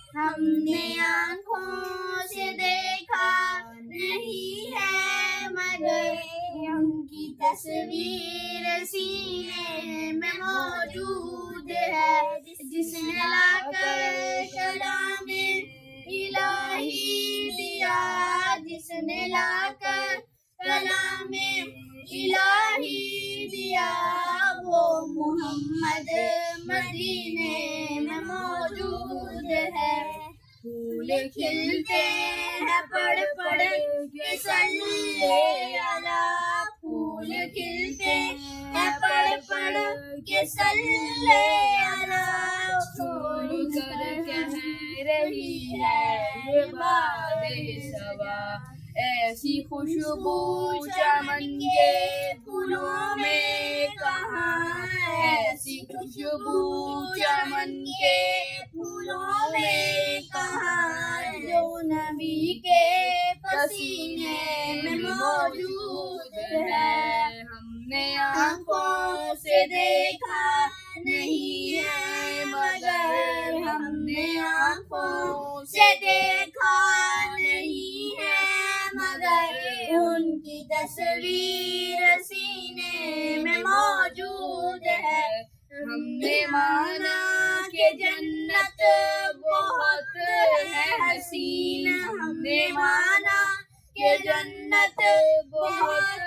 हमने आँखों से देखा नहीं है मगर उनकी तस्वीर सीने में मौजूद है। जिसने लाकर कलामे इलाही दिया, जिसने लाकर कलामे इलाही दिया, वो मोहम्मद मदीने में मौजूद है। फूल खिलते हैं पढ़ पढ़ के सल्ले अला, फूल खिलते हैं पढ़ पढ़ के सल्ले अला। छोड़ कर कह रही है ये बादे सवा, ऐसी खुशबू चमन के फूलों में कहाँ, ऐसी खुशबू चमन के फूलों में कहाँ, जो नबी के पसीने में मौजूद है। हमने आँखों से देखा नहीं है मगर, हमने आँखों से देखा नहीं है मगर, उनकी तस्वीर सीने में मौजूद है। हमने माना कि जन्नत बहुत है हसीन, हमने माना कि जन्नत बहुत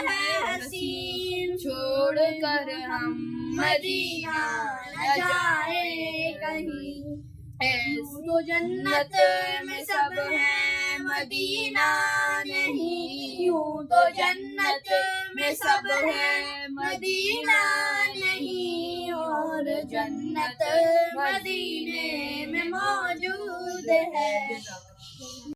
है हसीन, छोड़ कर हम मदीना न जाए कहीं। यूं तो जन्नत में सब है मदीना नहीं, यूं तो जन्नत में सब है मदीना नहीं, और जन्नत मदीने में मौजूद है।